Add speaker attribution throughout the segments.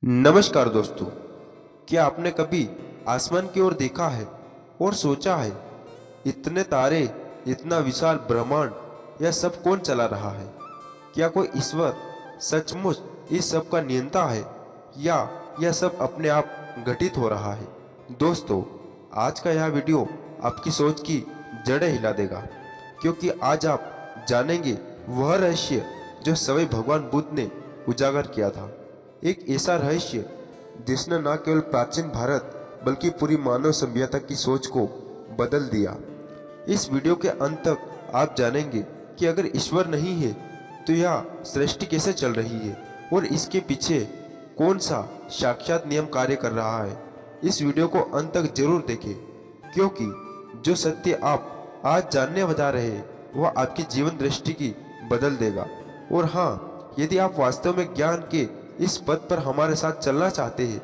Speaker 1: नमस्कार दोस्तों। क्या आपने कभी आसमान की ओर देखा है और सोचा है, इतने तारे, इतना विशाल ब्रह्मांड, यह सब कौन चला रहा है? क्या कोई ईश्वर सचमुच इस सब का नियंता है या यह सब अपने आप घटित हो रहा है? दोस्तों, आज का यह वीडियो आपकी सोच की जड़ें हिला देगा, क्योंकि आज आप जानेंगे वह रहस्य जो स्वयं भगवान बुद्ध ने उजागर किया था। एक ऐसा रहस्य जिसने न केवल प्राचीन भारत बल्कि पूरी मानव सभ्यता की सोच को बदल दिया। इस वीडियो के अंत तक आप जानेंगे कि अगर ईश्वर नहीं है तो यह सृष्टि कैसे चल रही है और इसके पीछे कौन सा साक्षात नियम कार्य कर रहा है। इस वीडियो को अंत तक जरूर देखें, क्योंकि जो सत्य आप आज जानने जा रहे हैं वह आपकी जीवन दृष्टि की बदल देगा। और हाँ, यदि आप वास्तव में ज्ञान के इस पथ पर हमारे साथ चलना चाहते हैं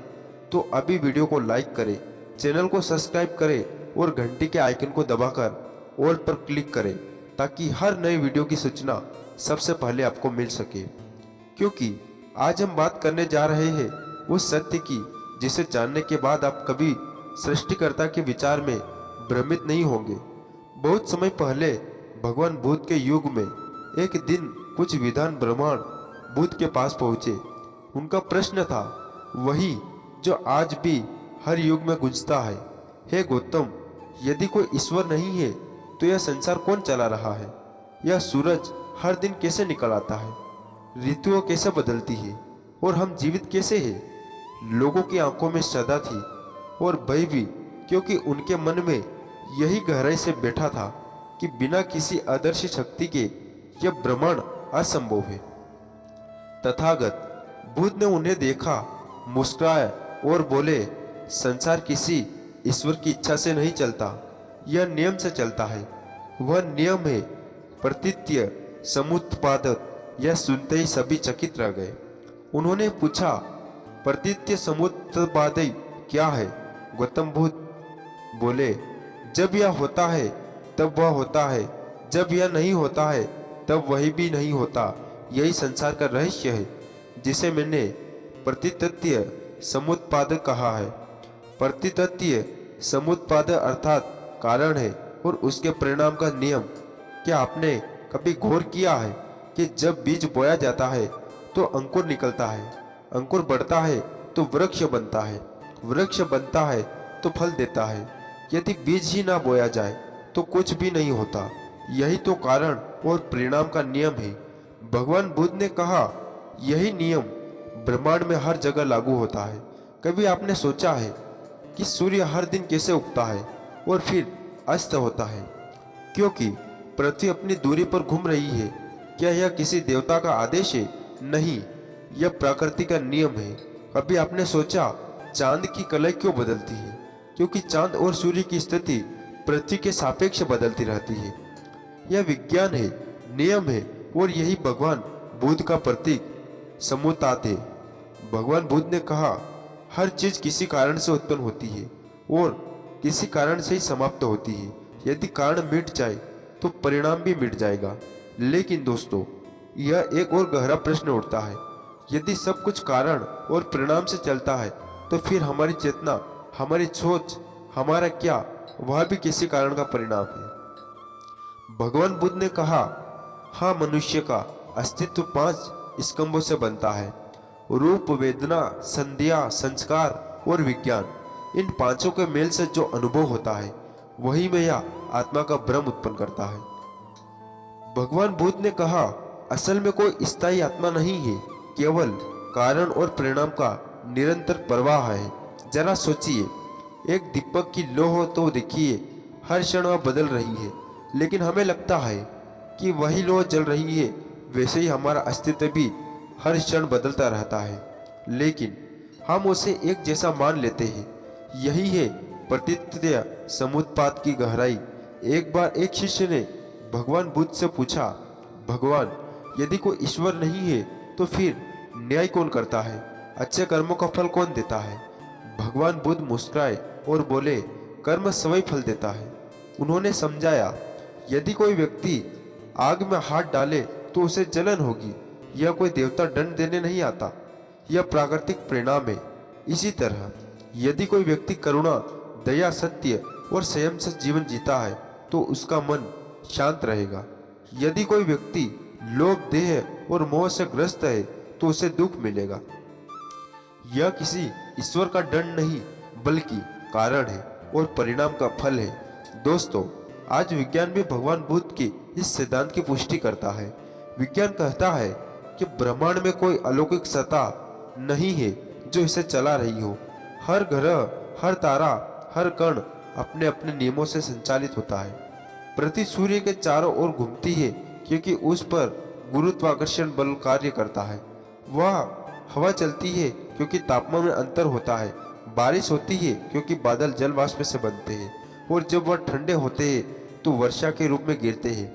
Speaker 1: तो अभी वीडियो को लाइक करें, चैनल को सब्सक्राइब करें और घंटी के आइकन को दबाकर ऑल पर क्लिक करें, ताकि हर नई वीडियो की सूचना सबसे पहले आपको मिल सके। क्योंकि आज हम बात करने जा रहे हैं उस सत्य की जिसे जानने के बाद आप कभी सृष्टिकर्ता के विचार में भ्रमित नहीं होंगे। बहुत समय पहले भगवान बुद्ध के युग में एक दिन कुछ विद्वान ब्राह्मण बुद्ध के पास पहुंचे। उनका प्रश्न था वही जो आज भी हर युग में गूंजता है। हे गौतम, यदि कोई ईश्वर नहीं है तो यह संसार कौन चला रहा है? यह सूरज हर दिन कैसे निकल आता है? ऋतुओं कैसे बदलती है और हम जीवित कैसे हैं? लोगों की आंखों में श्रद्धा थी और भय भी, क्योंकि उनके मन में यही गहराई से बैठा था कि बिना किसी अदृश्य शक्ति के यह ब्रह्मांड असंभव है। तथागत बुद्ध ने उन्हें देखा, मुस्कुराए और बोले, संसार किसी ईश्वर की इच्छा से नहीं चलता, यह नियम से चलता है। वह नियम है प्रतीत्य समुत्पादक। यह सुनते ही सभी चकित रह गए। उन्होंने पूछा, प्रतीत्य समुत्पादक क्या है? गौतम बुद्ध बोले, जब यह होता है तब वह होता है, जब यह नहीं होता है तब वही भी नहीं होता। यही संसार का रहस्य है, जिसे मैंने प्रतितत्य समुत्पादक कहा है। प्रतितत्य समुत्पादक अर्थात कारण है और उसके परिणाम का नियम। क्या आपने कभी गौर किया है कि जब बीज बोया जाता है तो अंकुर निकलता है, अंकुर बढ़ता है तो वृक्ष बनता है, वृक्ष बनता है तो फल देता है। यदि बीज ही ना बोया जाए तो कुछ भी नहीं होता। यही तो कारण और परिणाम का नियम है। भगवान बुद्ध ने कहा, यही नियम ब्रह्मांड में हर जगह लागू होता है। कभी आपने सोचा है कि सूर्य हर दिन कैसे उगता है और फिर अस्त होता है? क्योंकि पृथ्वी अपनी दूरी पर घूम रही है। क्या यह किसी देवता का आदेश है? नहीं, यह प्रकृति का नियम है। कभी आपने सोचा चांद की कलाई क्यों बदलती है? क्योंकि चांद और सूर्य की स्थिति पृथ्वी के सापेक्ष बदलती रहती है। यह विज्ञान है, नियम है, और यही भगवान बुद्ध का प्रतीक समुत्तात है। भगवान बुद्ध ने कहा, हर चीज किसी कारण से उत्पन्न होती है और किसी कारण से ही समाप्त होती है। यदि कारण मिट जाए तो परिणाम भी मिट जाएगा। लेकिन दोस्तों, यह एक और गहरा प्रश्न उठता है, यदि सब कुछ कारण और परिणाम से चलता है तो फिर हमारी चेतना, हमारी सोच, हमारा क्या, वह भी किसी कारण का परिणाम है। भगवान बुद्ध ने कहा, हाँ, मनुष्य का अस्तित्व 5 स्तंभों से बनता है, रूप, वेदना, संध्या, संस्कार और विज्ञान। इन पांचों के मेल से जो अनुभव होता है वही में यह आत्मा का भ्रम उत्पन्न करता है। भगवान बुद्ध ने कहा, असल में कोई स्थायी आत्मा नहीं है, केवल कारण और परिणाम का निरंतर प्रवाह है। जरा सोचिए, एक दीपक की लौ हो तो देखिए, हर क्षण वह बदल रही है, लेकिन हमें लगता है कि वही लौ जल रही है। वैसे ही हमारा अस्तित्व भी हर क्षण बदलता रहता है, लेकिन हम उसे एक जैसा मान लेते हैं। यही है प्रतीत्य समुत्पाद की गहराई। एक बार एक शिष्य ने भगवान बुद्ध से पूछा, भगवान, यदि कोई ईश्वर नहीं है तो फिर न्याय कौन करता है? अच्छे कर्मों का फल कौन देता है? भगवान बुद्ध मुस्कुराए और बोले, कर्म स्वयं फल देता है। उन्होंने समझाया, यदि कोई व्यक्ति आग में हाथ डाले तो उसे जलन होगी, यह कोई देवता दंड देने नहीं आता। यह प्राकृतिक परिणाम है। इसी तरह यदि कोई व्यक्ति करुणा, दया, सत्य और संयम से जीवन जीता है तो उसका मन शांत रहेगा। यदि कोई व्यक्ति लोभ, देह और मोह से ग्रस्त है तो उसे दुख मिलेगा। यह किसी ईश्वर का दंड नहीं बल्कि कारण है और परिणाम का फल है। दोस्तों, आज विज्ञान भी भगवान बुद्ध के इस सिद्धांत की पुष्टि करता है। विज्ञान कहता है कि ब्रह्मांड में कोई अलौकिक सत्ता नहीं है जो इसे चला रही हो। हर ग्रह, हर तारा, हर कण अपने अपने नियमों से संचालित होता है। पृथ्वी सूर्य के चारों ओर घूमती है क्योंकि उस पर गुरुत्वाकर्षण बल कार्य करता है। वह हवा चलती है क्योंकि तापमान में अंतर होता है। बारिश होती है क्योंकि बादल जल वाष्प से बनते हैं और जब वह ठंडे होते हैं तो वर्षा के रूप में गिरते हैं।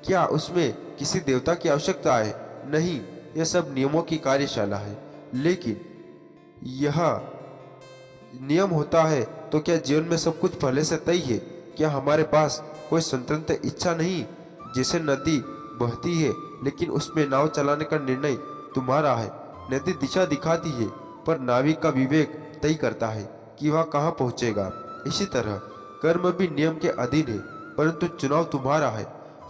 Speaker 1: क्या उसमें किसी देवता की आवश्यकता है? नहीं, यह सब नियमों की कार्यशाला है। लेकिन यह नियम होता है तो क्या जीवन में सब कुछ पहले से तय है? क्या हमारे पास कोई स्वतंत्र इच्छा नहीं? जैसे नदी बहती है लेकिन उसमें नाव चलाने का निर्णय तुम्हारा है। नदी दिशा दिखाती है पर नाविक का विवेक तय करता है कि वह कहाँ पहुँचेगा। इसी तरह कर्म भी नियम के अधीन है परंतु चुनाव तुम्हारा है।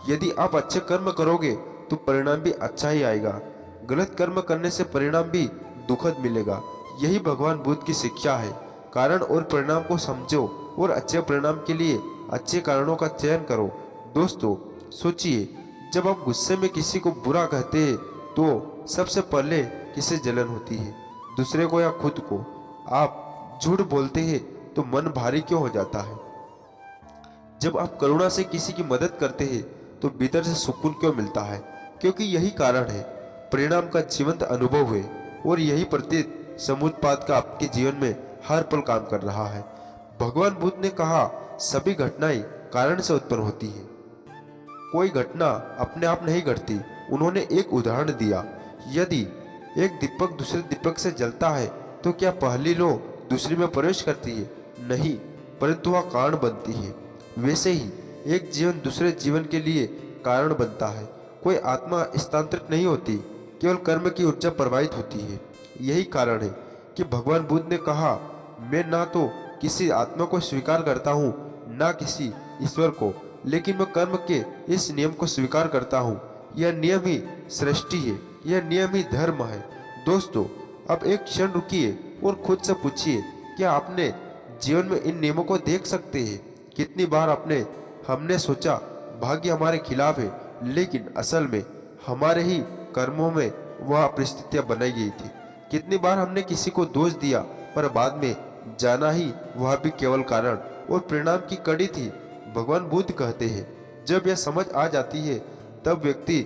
Speaker 1: यदि आप अच्छे कर्म करोगे तो परिणाम भी अच्छा ही आएगा। गलत कर्म करने से परिणाम भी दुखद मिलेगा। यही भगवान बुद्ध की शिक्षा है। कारण और परिणाम को समझो और अच्छे परिणाम के लिए अच्छे कारणों का चयन करो। दोस्तों, सोचिए, जब आप गुस्से में किसी को बुरा कहते हैं तो सबसे पहले किसे जलन होती है? दूसरे को या खुद को? आप झूठ बोलते हैं तो मन भारी क्यों हो जाता है? जब आप करुणा से किसी की मदद करते हैं तो भीतर से सुकून क्यों मिलता है? क्योंकि यही कारण है, परिणाम का जीवंत अनुभव है और यही प्रतीत समुत्पाद का आपके जीवन में हर पल काम कर रहा है। भगवान बुद्ध ने कहा, सभी घटनाएं कारण से उत्पन्न होती है। कोई घटना अपने आप नहीं घटती। उन्होंने एक उदाहरण दिया, यदि एक दीपक दूसरे दीपक से जलता है तो क्या पहली लौ दूसरी में प्रवेश करती है? नहीं, परंतु वह कारण बनती है। वैसे ही एक जीवन दूसरे जीवन के लिए कारण बनता है। कोई आत्मा स्थानांतरित नहीं होती, केवल कर्म की ऊर्जा प्रवाहित होती है। यही कारण है कि भगवान बुद्ध ने कहा, मैं ना तो किसी आत्मा को स्वीकार करता हूँ ना किसी ईश्वर को, लेकिन मैं कर्म के इस नियम को स्वीकार करता हूँ। यह नियम ही सृष्टि है, यह नियम ही धर्म है। दोस्तों, अब एक क्षण रुकिए और खुद से पूछिए, क्या आपने जीवन में इन नियमों को देख सकते हैं? कितनी बार हमने सोचा भाग्य हमारे खिलाफ है, लेकिन असल में हमारे ही कर्मों में वह परिस्थितियां बनाई गई थी। कितनी बार हमने किसी को दोष दिया पर बाद में जाना ही वह भी केवल कारण और परिणाम की कड़ी थी। भगवान बुद्ध कहते हैं, जब यह समझ आ जाती है तब व्यक्ति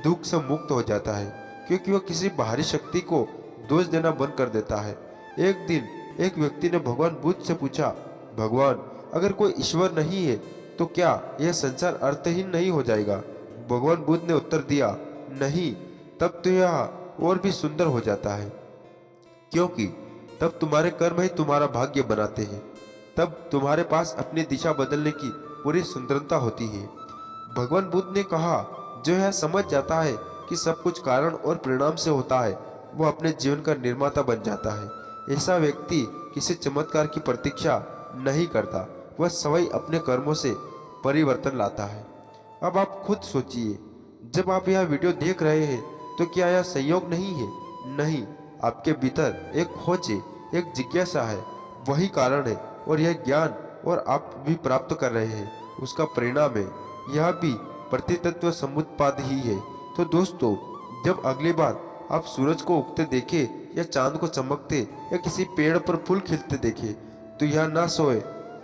Speaker 1: दुख से मुक्त हो जाता है, क्योंकि वह किसी बाहरी शक्ति को दोष देना बंद कर देता है। एक दिन एक व्यक्ति ने भगवान बुद्ध से पूछा, भगवान, अगर कोई ईश्वर नहीं है तो क्या यह संसार अर्थहीन नहीं हो जाएगा? भगवान बुद्ध ने उत्तर दिया, नहीं, तब तो यह और भी सुंदर हो जाता है, क्योंकि तब तुम्हारे कर्म ही तुम्हारा भाग्य बनाते हैं। तब तुम्हारे पास अपनी दिशा बदलने की पूरी स्वतंत्रता होती है। भगवान बुद्ध ने कहा, जो यह समझ जाता है कि सब कुछ कारण और परिणाम से होता है, वह अपने जीवन का निर्माता बन जाता है। ऐसा व्यक्ति किसी चमत्कार की प्रतीक्षा नहीं करता, वह स्वयं अपने कर्मों से परिवर्तन लाता है। अब आप खुद सोचिए, जब आप यह वीडियो देख रहे हैं तो क्या यह संयोग नहीं है? नहीं, आपके भीतर एक खोज है, एक जिज्ञासा है, वही कारण है। और यह ज्ञान और आप भी प्राप्त कर रहे हैं, उसका परिणाम है। यह भी प्रतितत्व समुत्पाद ही है। तो दोस्तों, जब अगली बार आप सूरज को उगते देखे या चांद को चमकते या किसी पेड़ पर फूल खिलते देखे तो यह ना सोए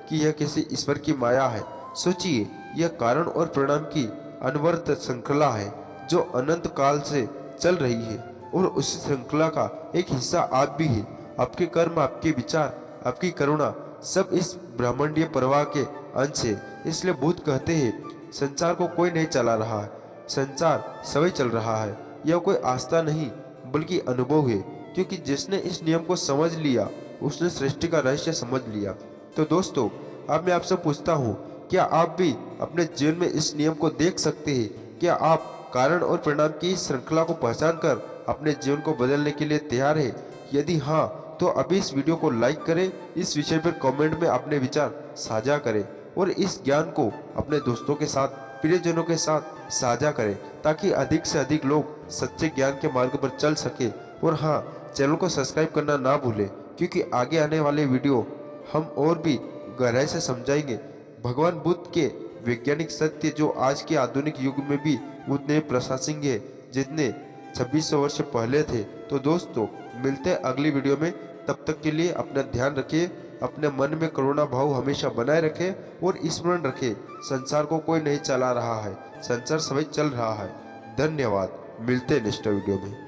Speaker 1: कि यह किसी ईश्वर की माया है। सोचिए, यह कारण और परिणाम की अनवरत श्रृंखला है जो अनंत काल से चल रही है, और उस श्रृंखला का एक हिस्सा आप भी है। आपके कर्म, आपके विचार, आपकी करुणा सब इस ब्रह्मांडीय प्रवाह के अंश है। इसलिए बुद्ध कहते हैं, संसार को कोई नहीं चला रहा है, संसार स्वयं चल रहा है। यह कोई आस्था नहीं बल्कि अनुभव है, क्योंकि जिसने इस नियम को समझ लिया उसने सृष्टि का रहस्य समझ लिया। तो दोस्तों, अब मैं आपसे पूछता हूँ, क्या आप भी अपने जीवन में इस नियम को देख सकते हैं? क्या आप कारण और परिणाम की इस श्रृंखला को पहचान कर अपने जीवन को बदलने के लिए तैयार है? यदि हाँ तो अभी इस वीडियो को लाइक करें, इस विषय पर कमेंट में अपने विचार साझा करें और इस ज्ञान को अपने दोस्तों के साथ, प्रियजनों के साथ साझा करें ताकि अधिक से अधिक लोग सच्चे ज्ञान के मार्ग पर चल सके। और हाँ, चैनल को सब्सक्राइब करना ना भूलें क्योंकि आगे आने वाले वीडियो हम और भी गहराई से समझाएंगे भगवान बुद्ध के वैज्ञानिक सत्य जो आज के आधुनिक युग में भी उतने प्रासंगिक है जितने 2600 वर्ष पहले थे। तो दोस्तों, मिलते हैं अगली वीडियो में। तब तक के लिए अपना ध्यान रखिए, अपने मन में करुणा भाव हमेशा बनाए रखें और स्मरण रखें संसार को कोई नहीं चला रहा है, संसार सभी चल रहा है। धन्यवाद। मिलते हैं नेक्स्ट वीडियो में।